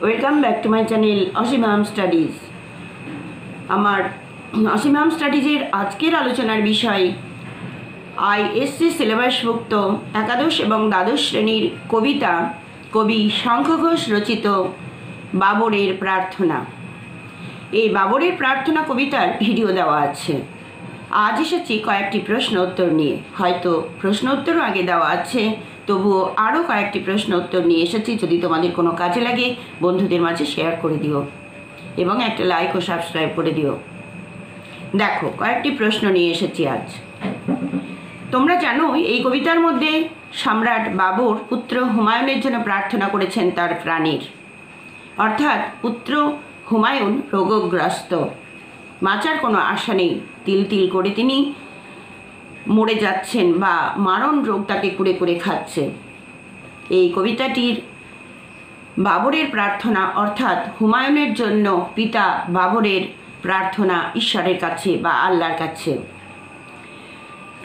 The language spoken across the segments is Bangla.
Welcome back to my channel Asimam studies. আমার অসীমাম স্টাডিজের আজকের আলোচনার বিষয় আইএসসি সিলেবাসভুক্ত একাদশ এবং দ্বাদশ শ্রেণীর কবিতা কবি শঙ্খ ঘোষ রচিত বাবরের প্রার্থনা। এই বাবরের প্রার্থনা কবিতার ভিডিও দেওয়া আছে। আজ এসেছি কয়েকটি প্রশ্ন উত্তর নিয়ে। হয়তো প্রশ্ন উত্তরও আগে দেওয়া আছে, তবুও আরও কয়েকটি প্রশ্ন উত্তর নিয়ে এসেছি। যদি তোমাদের কোনো কাজে লাগে বন্ধুদের মাঝে শেয়ার করে দিও এবং একটা লাইক ও সাবস্ক্রাইব করে দিও। দেখো, কয়েকটি প্রশ্ন নিয়ে এসেছি আজ। তোমরা জানো এই কবিতার মধ্যে সম্রাট বাবর পুত্র হুমায়ুনের জন্য প্রার্থনা করেছেন তার প্রাণীর, অর্থাৎ পুত্র হুমায়ুন রোগগ্রস্ত, বাঁচার কোনো আশা নেই, তিল তিল করে তিনি মরে যাচ্ছেন বা মারণ রোগ তাকে কুড়ে কুড়ে খাচ্ছে। এই কবিতাটির বাবরের প্রার্থনা, অর্থাৎ হুমায়ুনের জন্য পিতা বাবরের প্রার্থনা ঈশ্বরের কাছে বা আল্লাহর কাছে।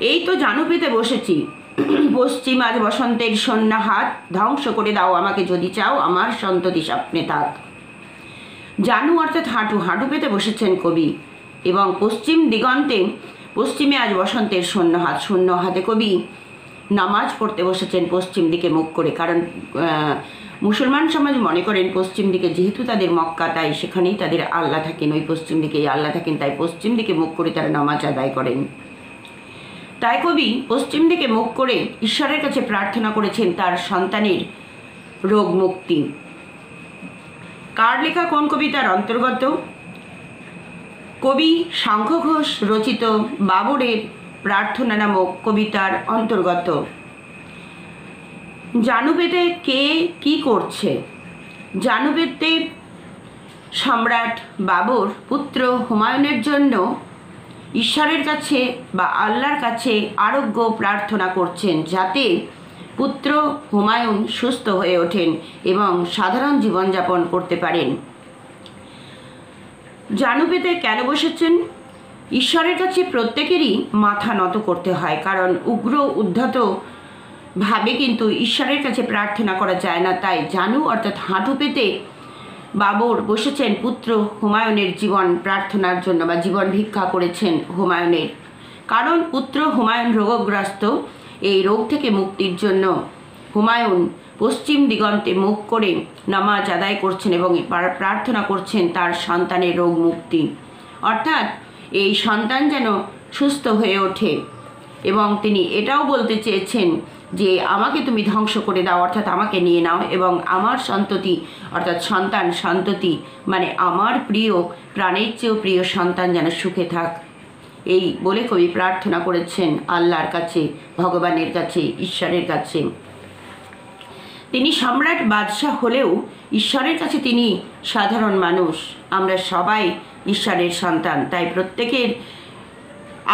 এই তো জানু পেতে বসেছি, পশ্চিম আজ বসন্তের সন্ধ্যা হাত, ধ্বংস করে দাও আমাকে যদি চাও, আমার সন্ততি স্বপ্নে থাক। জানু অর্থাৎ হাঁটু, হাঁটু পেতে বসেছেন কবি, এবং পশ্চিম দিগন্তে পশ্চিমে আজ বসন্তের শূন্য হাত, শূন্য হাতে কবি নামাজ পড়তে বসেছেন পশ্চিম দিকে মুখ করে। কারণ মুসলমান সমাজ মনে করেন পশ্চিম দিকে যেহেতু তাদের মক্কা, তাই সেখানেই তাদের আল্লাহ থাকেন, ওই পশ্চিম দিকেই আল্লাহ থাকেন, তাই পশ্চিম দিকে মুখ করে তারা নামাজ আদায় করেন। তাই কবি পশ্চিম দিকে মুখ করে ঈশ্বরের কাছে প্রার্থনা করেছেন তার সন্তানের রোগ মুক্তি। কার লেখা কোন কবিতার অন্তর্গত? কবি শঙ্খ ঘোষ রচিত বাবরের প্রার্থনা নামক কবিতার অন্তর্গত। জানুবেতে কে কি করছে? জানুবেতে সম্রাট বাবর পুত্র হুমায়ুনের জন্য ঈশ্বরের কাছে বা আল্লাহর কাছে আরোগ্য প্রার্থনা করছেন, যাতে পুত্র হুমায়ুন সুস্থ হয়ে ওঠেন এবং সাধারণ জীবনযাপন করতে পারেন। জানুবেতে কেন বসেছেন? ঈশ্বরের কাছে প্রত্যেকেরই মাথা নত করতে হয়, কারণ উগ্র উদ্ধত ভাবে কিন্তু ঈশ্বরের কাছে প্রার্থনা করা যায় না। তাই জানু অর্থাৎ হাঁটু পেতে বাবর বসেছেন পুত্র হুমায়ুনের জীবন প্রার্থনার জন্য বা জীবন ভিক্ষা করেছেন হুমায়ুনের। কারণ পুত্র হুমায়ুন রোগগ্রস্ত, এই রোগ থেকে মুক্তির জন্য হুমায়ুন পশ্চিম দিগন্তে মুখ করে নামাজ আদায় করছেন এবং প্রার্থনা করছেন তার সন্তানের রোগ মুক্তি, অর্থাৎ এই সন্তান যেন সুস্থ হয়ে ওঠে। এবং তিনি এটাও বলতে চেয়েছেন যে আমাকে তুমি ধ্বংস করে দাও, অর্থাৎ আমাকে নিয়ে নাও, এবং আমার সন্ততি অর্থাৎ সন্তান সন্ততি মানে আমার প্রিয় প্রাণের চেয়েও প্রিয় সন্তান যেন সুখে থাক। এই বলে কবি প্রার্থনা করেছেন আল্লাহর কাছে, ভগবানের কাছে, ঈশ্বরের কাছে। তিনি সম্রাট বাদশাহ হলেও ঈশ্বরের কাছে তিনি সাধারণ মানুষ। আমরা সবাই ঈশ্বরের সন্তান, তাই প্রত্যেকের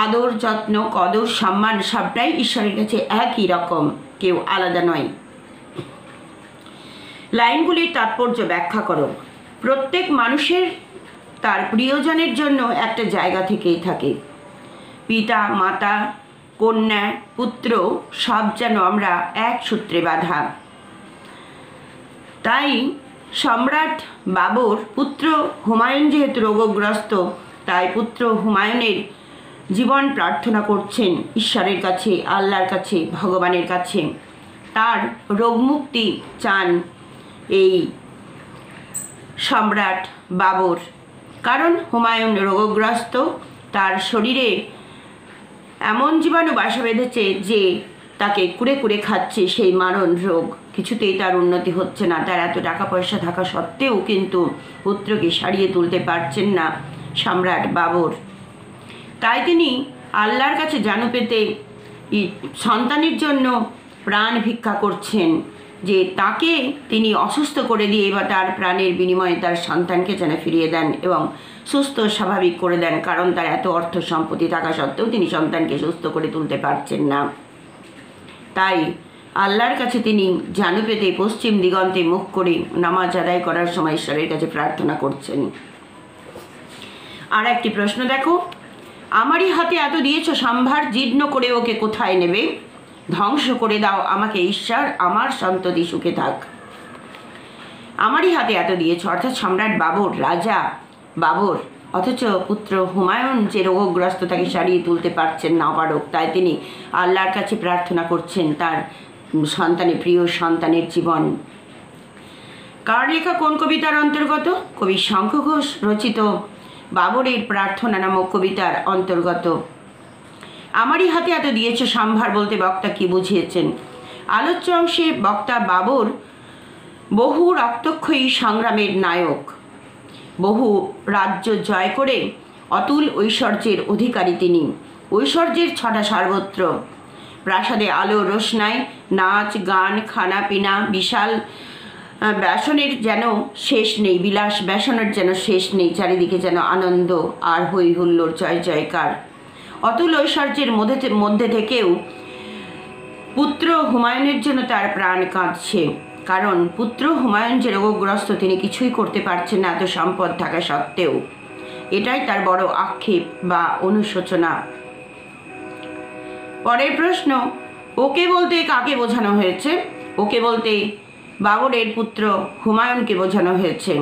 আদর যত্ন কদর সম্মান সবটাই ঈশ্বরের কাছে একই রকম, কেউ আলাদা নয়। লাইনগুলির তাৎপর্য ব্যাখ্যা করো। প্রত্যেক মানুষের তার প্রিয়জনের জন্য একটা জায়গা থেকেই থাকে। পিতা মাতা কন্যা পুত্র সব যেন আমরা এক সূত্রে বাঁধা। তাই সম্রাট বাবর পুত্র হুমায়ুন যেহেতু রোগগ্রস্ত, তাই পুত্র হুমায়ুনের জীবন প্রার্থনা করছেন ঈশ্বরের কাছে, আল্লাহর কাছে, ভগবানের কাছে। তার রোগমুক্তি চান এই সম্রাট বাবর, কারণ হুমায়ুন রোগগ্রস্ত, তার শরীরে এমন জীবাণু বাসা বেঁধেছে যে তাকে কুড়ে কুড়ে খাচ্ছে, সেই মারণ রোগ। কিছুতেই তার উন্নতি হচ্ছে না। তার এত টাকা পয়সা থাকা সত্ত্বেও কিন্তু পুত্রকে সারিয়ে তুলতে পারছেন না সম্রাট বাবর। তাই তিনি আল্লাহর কাছে জানু পেতে সন্তানের জন্য প্রাণ ভিক্ষা করছেন, যে তাকে তিনি অসুস্থ করে দিয়ে বা তার প্রাণের বিনিময়ে তার সন্তানকে যেন ফিরিয়ে দেন এবং সুস্থ স্বাভাবিক করে দেন। কারণ তার এত অর্থ সম্পত্তি থাকা সত্ত্বেও তিনি সন্তানকে সুস্থ করে তুলতে পারছেন না। তাই আল্লাহর কাছে তিনি জানু পেতে পশ্চিম দিগন্তে মুখ করে নামাজ আদায় করার সময় ঈশ্বরের কাছে প্রার্থনা করছেন। আর একটি প্রশ্ন দেখো, আমারই হাতে এত দিয়েছ সম্ভার, জীর্ণ করে ওকে কোথায় নেবে? ধ্বংস করে দাও আমাকে ঈশ্বর, আমার সন্ততি সুখে থাক। আমারই হাতে এত দিয়েছ, অর্থাৎ সম্রাট বাবর, রাজা বাবর, অথচ পুত্র হুমায়ুন যে রোগগ্রস্ত তাকে সারিয়ে তুলতে পারছেন না, অপারক। তাই তিনি আল্লাহর কাছে প্রার্থনা করছেন তার সন্তানের, প্রিয় সন্তানের জীবন। কার লেখা কোন কবিতার অন্তর্গত? কবি শঙ্খ ঘোষ রচিত বাবরের প্রার্থনা নামক কবিতার অন্তর্গত। আমারই হাতে এত দিয়েছে সম্ভার বলতে বক্তা কি বুঝিয়েছেন? আলোচ্য অংশে বক্তা বাবর বহু রক্তক্ষয়ী সংগ্রামের নায়ক, বহু রাজ্য জয় করে অতুল ঐশ্বর্যের অধিকারী তিনি। ঐশ্বর্যের ছটা সর্বত্র, প্রাসাদে আলো রোশনায়, নাচ গান, খানা পিনা, বিশাল ব্যসনের যেন শেষ নেই, বিলাস ব্যসনের যেন শেষ নেই, চারিদিকে যেন আনন্দ আর হই হুল্লোড়, জয় জয়কার। অতুল ঐশ্বর্যের মধ্যে থেকেও পুত্র হুমায়ুনের জন্য তার প্রাণ কাঁদছে, কারণ পুত্র হুমায়ুন যে রোগগ্রস্ত, তিনি কিছুই করতে পারছেন না এত সম্পদ থাকা সত্ত্বেও। এটাই তার বড় আক্ষেপ বা অনুশোচনা। পরের প্রশ্ন, ওকে বলতে কাকে বোঝানো হয়েছে? ওকে বলতে বাবরের পুত্র হুমায়ুনকে বোঝানো হয়েছে,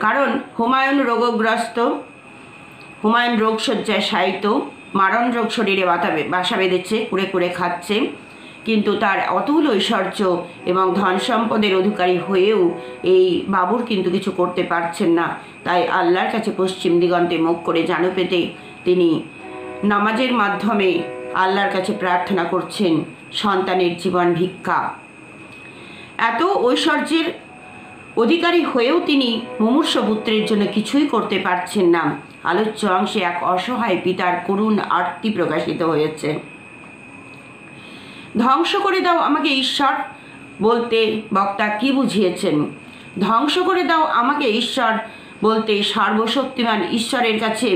কারণ হুমায়ুন রোগগ্রস্ত, হুমায়ুন রোগশয্যায় শায়িত, মারণ রোগ শরীরে বাসা বেঁধেছে, কুড়ে কুড়ে খাচ্ছে, কিন্তু তার অতুল ঐশ্বর্য এবং ধন সম্পদের অধিকারী হয়েও এই বাবর কিন্তু কিছু করতে পারছেন না। তাই আল্লাহর কাছে পশ্চিম দিগন্তে মুখ করে জানু পেতে তিনি নামাজের মাধ্যমে আল্লাহর কাছে প্রার্থনা করছেন সন্তানের জীবন ভিক্ষা। এত ঐশ্বর্যের অধিকারী হয়েও তিনি মুমূর্ষ পুত্রের জন্য কিছুই করতে পারছেন না। আলোচ্য অংশে এক অসহায় পিতার করুণ আরতি প্রকাশিত হয়েছে। ধ্বংস করে দাও আমাকে ঈশ্বর বলতে বক্তা কি বুঝিয়েছেন? ধ্বংস করে দাও আমাকে ঈশ্বর বলতে সর্বশক্তিমান ঈশ্বরের কাছে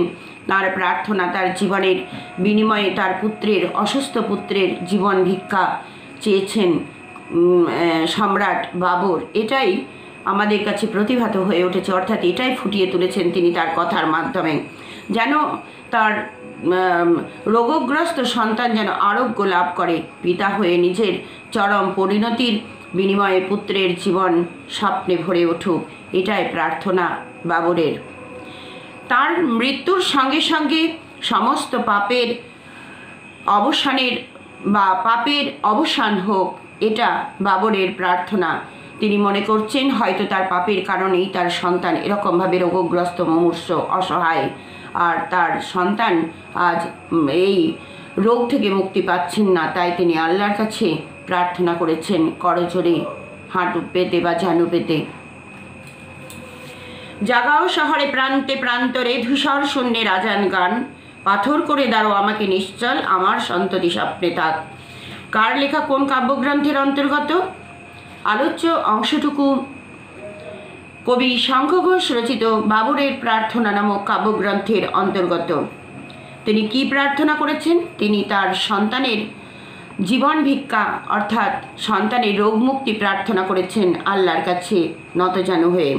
তার প্রার্থনা, তার জীবনের বিনিময়ে তার পুত্রের, অসুস্থ পুত্রের জীবন ভিক্ষা চেয়েছেন সম্রাট বাবর। এটাই আমাদের কাছে প্রতিভাত হয়ে উঠেছে, অর্থাৎ এটাই ফুটিয়ে তুলেছেন তিনি তার কথার মাধ্যমে, যেন তার রোগগ্রস্ত সন্তান যেন আরোগ্য লাভ করে, পিতা হয়ে নিজের চরম পরিণতির বিনিময়ে পুত্রের জীবন স্বপ্নে ভরে উঠুক, এটাই প্রার্থনা বাবরের। তার মৃত্যুর সঙ্গে সঙ্গে সমস্ত পাপের অবসান হোক, এটা বাবরের প্রার্থনা। তিনি মনে করছেন হয়তো তার পাপের কারণেই তার সন্তান এরকমভাবে রোগগ্রস্ত, মুমূর্ষ, অসহায়, আর তার সন্তান আজ এই রোগ থেকে মুক্তি পাচ্ছেন না। তাই তিনি আল্লাহর কাছে প্রার্থনা করেছেন করজোড়ে হাঁটু পেতে বা জানু পেতে। জাগাও শহরে প্রান্তে প্রান্তরে ধূসর শূন্যের আজান গান, পাথর করে দাও আমাকে নিশ্চল, আমার সন্ততি স্বপ্নে থাক। কার লেখা কোন কাব্যগ্রন্থের অন্তর্গত? আলোচ্য অংশটুকু কবি শঙ্খ ঘোষ রচিত বাবরের প্রার্থনা নামক কাব্যগ্রন্থের অন্তর্গত। তিনি কি প্রার্থনা করেছেন? তিনি তার সন্তানের জীবন ভিক্ষা, অর্থাৎ সন্তানের রোগ মুক্তি প্রার্থনা করেছেন আল্লাহর কাছে নতজানু হয়ে।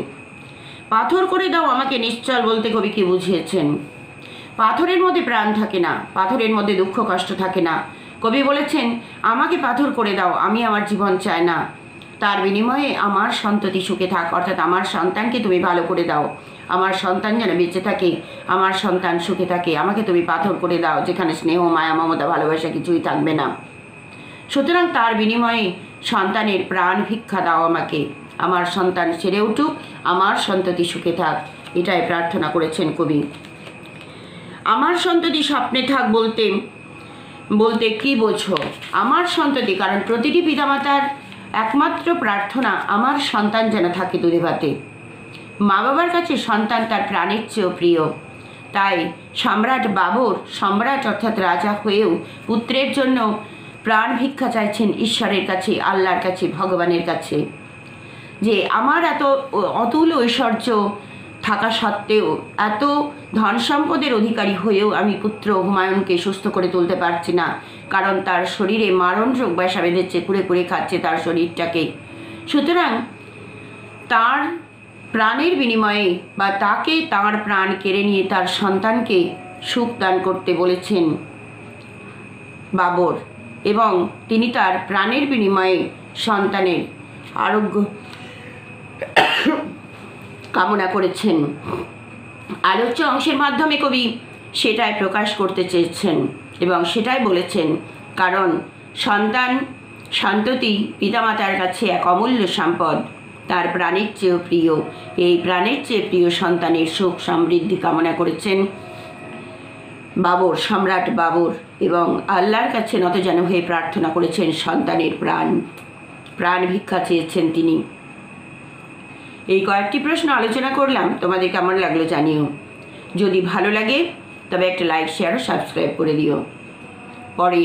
পাথর করে দাও আমাকে নিশ্চল বলতে কবি কি বুঝিয়েছেন? পাথরের মধ্যে প্রাণ থাকে না, পাথরের মধ্যে দুঃখ কষ্ট থাকে না। কবি বলেছেন আমাকে পাথর করে দাও, আমি আমার জীবন চাই না, তার বিনিময়ে আমার সন্ততি সুখে থাক, অর্থাৎ আমার সন্তানকে তুমি ভালো করে দাও, আমার সন্তান যেন বেঁচে থাকে, আমার সন্তান সুখে থাকে। আমাকে তুমি পাথর করে দাও যেখানে স্নেহ, মায়া, মমতা, ভালোবাসা কিছুই থাকবে না। সুতরাং তার বিনিময়ে সন্তানের প্রাণ ভিক্ষা দাও আমাকে, আমার সন্তান সেরে উঠুক, আমার সন্ততি সুখে থাক, এটাই প্রার্থনা করেছেন কবি। আমার সন্ততি স্বপ্নে থাক বলতে কি বোঝো? আমার সন্ততি, কারণ প্রতিটি পিতামাতার একমাত্র প্রার্থনা আমার সন্তান যেন থাকে দুধে ভাতে। মা বাবার কাছে সন্তান তার প্রাণের চেয়েও প্রিয়। তাই সম্রাট বাবর, সম্রাট অর্থাৎ রাজা হয়েও পুত্রের জন্য প্রাণ ভিক্ষা চাইছেন ঈশ্বরের কাছে, আল্লাহর কাছে, ভগবানের কাছে, যে আমার এত অতুল ঐশ্বর্য থাকা সত্ত্বেও, এত ধন সম্পদের অধিকারী হয়েও আমি পুত্র হুমায়ুনকে সুস্থ করে তুলতে পারছি না, কারণ তার শরীরে মারণ রোগ বাসা বেঁধেছে, কুড়ে কুড়ে খাচ্ছে তার শরীরটাকে। সুতরাং তার প্রাণের বিনিময়ে বা তাকে তার প্রাণ কেড়ে নিয়ে তার সন্তানকে সুখ দান করতে বলেছেন বাবর, এবং তিনি তার প্রাণের বিনিময়ে সন্তানের আরোগ্য কামনা করেছেন। আলোচ্য অংশের মাধ্যমে কবি সেটাই প্রকাশ করতে চেয়েছেন এবং সেটাই বলেছেন, কারণ সন্ততি পিতামাতার কাছে এক অমূল্য সম্পদ, তার প্রাণের চেয়েও প্রিয়। এই প্রাণের চেয়ে প্রিয় সন্তানের সুখ সমৃদ্ধি কামনা করেছেন সম্রাট বাবর, এবং আল্লাহর কাছে নতজানু হয়ে প্রার্থনা করেছেন সন্তানের প্রাণ ভিক্ষা চেয়েছেন তিনি। এই কয়েকটি প্রশ্ন আলোচনা করলাম, তোমাদের কেমন লাগলো জানিও। যদি ভালো লাগে তবে একটা লাইক, শেয়ার ও সাবস্ক্রাইব করে দিও। পরে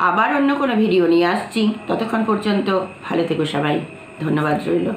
আবার অন্য কোনো ভিডিও নিয়ে আসছি, ততক্ষণ পর্যন্ত ভালো থেকো সবাই। ধন্যবাদ রইল।